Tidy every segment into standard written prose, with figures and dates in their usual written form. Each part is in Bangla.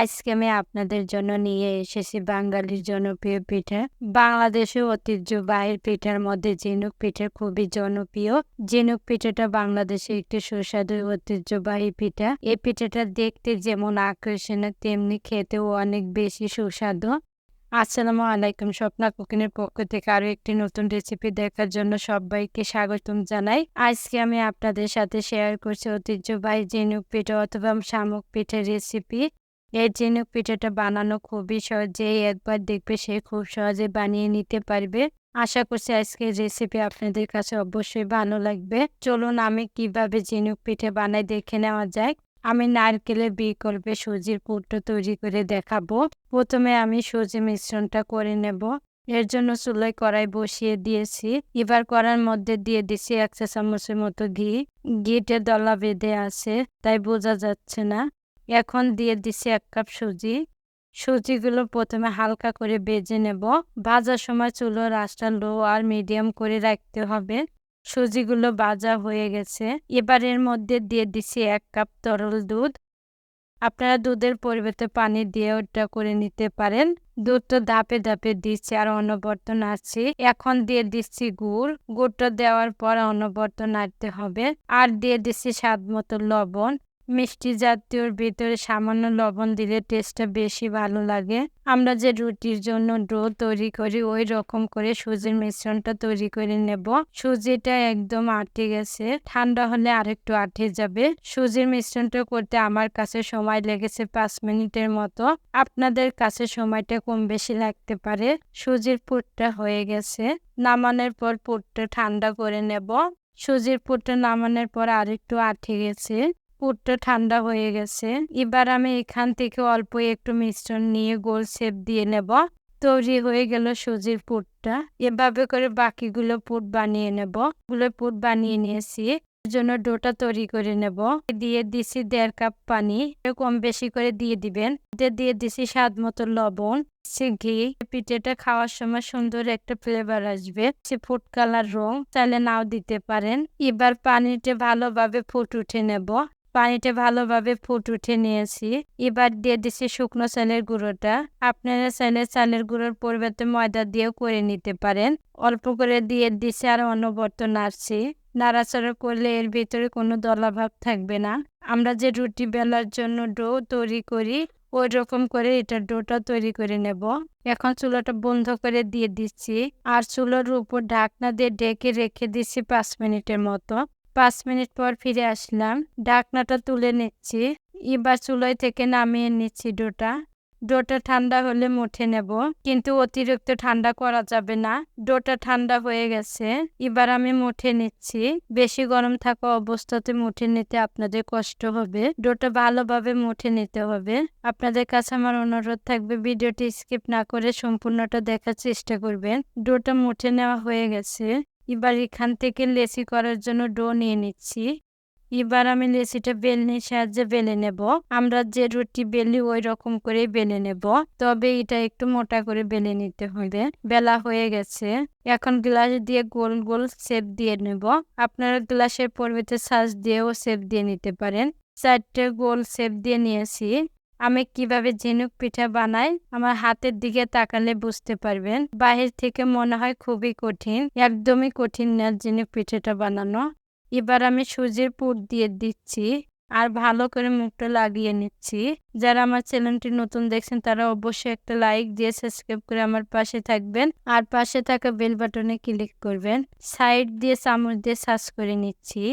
আজকে আমি আপনাদের জন্য নিয়ে এসেছি বাঙালির জনপ্রিয় পিঠা। বাংলাদেশের ঐতিহ্যবাহী পিঠার মধ্যে ঝিনুক পিঠা খুবই জনপ্রিয়। ঝিনুক পিঠাটা বাংলাদেশের একটি সুস্বাদু ঐতিহ্যবাহী পিঠা। এই পিঠাটা দেখতে যেমন আকর্ষণীয় তেমনি খেতেও অনেক বেশি সুস্বাদু। আসসালামু আলাইকুম, স্বপ্না কুকিংয়ের পক্ষ থেকে আরো একটি নতুন রেসিপি দেখার জন্য সবাইকে স্বাগতম জানাই। আজকে আমি আপনাদের সাথে শেয়ার করছি ঐতিহ্যবাহী ঝিনুক পিঠা অথবা শামুক পিঠার রেসিপি। এই ঝিনুক পিঠাটা বানানো খুবই সহজ, যে একবার দেখবে সে খুব সহজে বানিয়ে নিতে পারবে। আশা করছি আজকের রেসিপি আপনাদের কাছে অবশ্যই ভালো লাগবে। চলুন আমি কিভাবে ঝিনুক পিঠা বানাই দেখে নেওয়া যায়। আমি নারকেলের বিকল্পে সুজির পুরটা তৈরি করে দেখাবো। প্রথমে আমি সুজি মিশ্রণটা করে নেব। এর জন্য চুলায় কড়াই বসিয়ে দিয়েছি। এবার কড়াইয়ের মধ্যে দিয়ে দিছি 1 চা চামচের মতো ঘি। ঘিটা দলা বেঁধে আছে তাই বোঝা যাচ্ছে না। এখন দিয়ে দিছি 1 কাপ সুজি। সুজিগুলো প্রথমে হালকা করে ভেজে নেব। ভাজার সময় চুলার আঁচটা লো আর মিডিয়াম করে রাখতে হবে। সুজিগুলো ভাজা হয়ে গেছে। এবার এর মধ্যে দিয়ে দিছি 1 কাপ তরল দুধ। আপনারা দুধের পরিবর্তে পানি দিয়ে ওটা করে নিতে পারেন। দুধটা ধাপে ধাপে দিচ্ছি আর অনবরত নাড়ছি। এখন দিয়ে দিচ্ছি গুড়। গুড়টা দেওয়ার পর অনবরত নাড়তে হবে। আর দিয়ে দিচ্ছি স্বাদ মতো লবণ। মিষ্টি জাতীয়র ভিতরে সামান্য লবণ দিলে টেস্টটা বেশি ভালো লাগে। আমরা যে রুটির জন্য ডো তৈরি করি ওই রকম করে সুজির মিশ্রণটা তৈরি করে নেব। সুজিটা একদম আটে গেছে, ঠান্ডা হলে আরেকটু আটে যাবে। সুজির মিশ্রণটা করতে আমার কাছে সময় লেগেছে 5 মিনিটের মতো। আপনাদের কাছে সময়টা কম বেশি লাগতে পারে। সুজির পুরটা হয়ে গেছে। নামানোর পর পুরটা ঠান্ডা করে নেব। সুজির পুরটা নামানোর পর আরেকটু আটে গেছে। পুরটা ঠান্ডা হয়ে গেছে। এবার আমি এখান থেকে অল্প একটু মিশ্রণ নিয়ে গোল শেপ দিয়ে নেব। তৈরি হয়ে গেল সুজির পুরটা। এভাবে করে বাকিগুলো পুর বানিয়ে নেব। পুর বানিয়ে নিয়েছি। এর জন্য ডোটা তৈরি করে নেব। দিয়ে দিছি 1.5 কাপ পানি। কম বেশি করে দিয়ে দিবেন। দিয়ে দিছি স্বাদ মতো লবণ, ঘি। পিঠাটা খাওয়ার সময় সুন্দর একটা ফ্লেভার আসবে। ফুড কালার রং চাইলে নাও দিতে পারেন। এবার পানিতে ভালোভাবে ফুট উঠে নেব। পানিটা ভালোভাবে ফুট উঠে নিয়েছি। এবার দিয়ে দিচ্ছি শুকনো চালের গুঁড়োটা। আপনারা চাইলে চালের গুঁড়োর পরিবর্তে ময়দা দিয়েও করে নিতে পারেন। অল্প করে দিয়ে দিচ্ছি আর অনবরত নাড়ছি। নাড়াচাড়া করলে এর ভিতরে কোনো দলাভাব থাকবে না। আমরা যে রুটি বেলার জন্য ডো তৈরি করি ওই রকম করে এটা ডোটা তৈরি করে নেব। এখন চুলাটা বন্ধ করে দিয়ে দিচ্ছি আর চুলার উপর ঢাকনা দিয়ে ঢেকে রেখে দিচ্ছি 5 মিনিটের মতো। 5 মিনিট পর ফিরে আসলাম। ঢাকনাটা তুলে নিচ্ছি। এবার চুলাই থেকে নামিয়ে নিচ্ছি ডোটা। ডোটা ঠান্ডা হলে মুঠে নেব, কিন্তু অতিরিক্ত ঠান্ডা করা যাবে না। ডোটা ঠান্ডা হয়ে গেছে। এবার আমি মুঠে নিচ্ছি। বেশি গরম থাকা অবস্থাতে মুঠে নিতে আপনাদের কষ্ট হবে। ডোটা ভালোভাবে মুঠে নিতে হবে। আপনাদের কাছে আমার অনুরোধ থাকবে ভিডিওটি স্কিপ না করে সম্পূর্ণটা দেখার চেষ্টা করবেন। ডোটা মুঠে নেওয়া হয়ে গেছে। এবার এখান থেকে লেচি করার জন্য ডো নিয়ে নিচ্ছি। এবার আমি লেচিটা বেলনির সাহায্যে বেলে নেব। আমরা যে রুটি বেলি ওই রকম করে বেলে নেব, তবে এটা একটু মোটা করে বেলে নিতে হবে। বেলা হয়ে গেছে। এখন গ্লাস দিয়ে গোল গোল শেপ দিয়ে নেব। আপনারা গ্লাসের পরিবর্তে সাজ দিয়েও শেপ দিয়ে নিতে পারেন। 4টে গোল শেপ দিয়ে নিয়েছি। আমি কিভাবে ঝিনুক পিঠা বানাই আমার হাতের দিকে তাকালে বুঝতে পারবেন। বাহির থেকে মনে হয় খুবই কঠিন, একদমই কঠিন না ঝিনুক পিঠাটা বানানো। এবার আমি সুজির পুর দিয়ে দিচ্ছি আর ভালো করে মুখটা লাগিয়ে নিচ্ছি। যারা আমার চ্যানেলটি নতুন দেখছেন তারা অবশ্যই একটা লাইক দিয়ে সাবস্ক্রাইব করে আমার পাশে থাকবেন আর পাশে থাকা বেল বাটনে ক্লিক করবেন। সাইড দিয়ে চামচ দিয়ে সার্চ করে নিচ্ছি।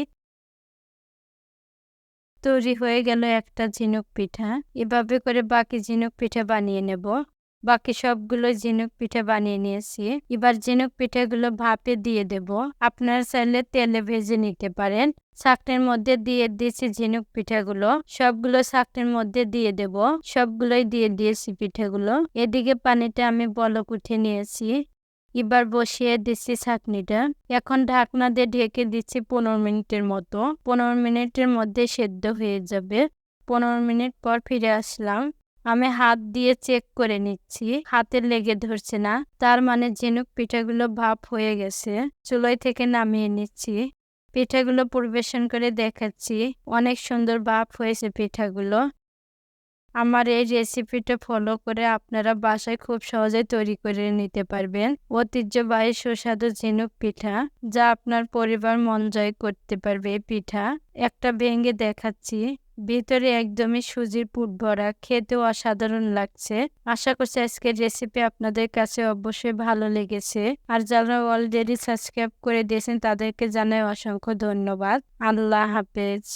তৈরি হয়ে গেল একটা ঝিনুক পিঠা। এভাবে করে বাকি ঝিনুক পিঠা বানিয়ে নেব। বাকি সবগুলো ঝিনুক পিঠা বানিয়ে নিয়েছি। এবার ঝিনুক পিঠাগুলো ভাপে দিয়ে দেব। আপনারা চাইলে তেলে ভেজে নিতে পারেন। ছাঁকনির মধ্যে দিয়ে দিয়েছি ঝিনুক পিঠাগুলো। সবগুলো ছাঁকনির মধ্যে দিয়ে দেব। সবগুলোই দিয়ে দিয়েছি পিঠাগুলো। এদিকে পানিটা আমি বলক উঠে নিয়েছি। এবার বসিয়ে দিচ্ছি ছাঁকনিটা। এখন ঢাকনা দিয়ে ঢেকে দিচ্ছি 15 মিনিটের মতো। 15 মিনিটের মধ্যে সেদ্ধ হয়ে যাবে। 15 মিনিট পর ফিরে আসলাম। আমি হাত দিয়ে চেক করে নিচ্ছি, হাতে লেগে ধরছে না, তার মানে ঝিনুক পিঠাগুলো ভাপ হয়ে গেছে। চুলাই থেকে নামিয়ে নিচ্ছি। পিঠাগুলো পরিবেশন করে দেখাচ্ছি। অনেক সুন্দর ভাপ হয়েছে পিঠাগুলো। আমার এই রেসিপিটা ফলো করে আপনারা বাসায় খুব সহজে তৈরি করে নিতে পারবেন ঐতিহ্যবাহী সুস্বাদু ঝিনুক পিঠা, যা আপনার পরিবার মন জয় করতে পারবে। এই পিঠা একটা ভেঙে দেখাচ্ছি, ভিতরে একদমই সুজির পুর ভরা, খেতেও অসাধারণ লাগছে। আশা করছি আজকের রেসিপি আপনাদের কাছে অবশ্যই ভালো লেগেছে। আর যারা অলরেডি সাবস্ক্রাইব করে দিয়েছেন তাদেরকে জানাই অসংখ্য ধন্যবাদ। আল্লাহ হাফেজ।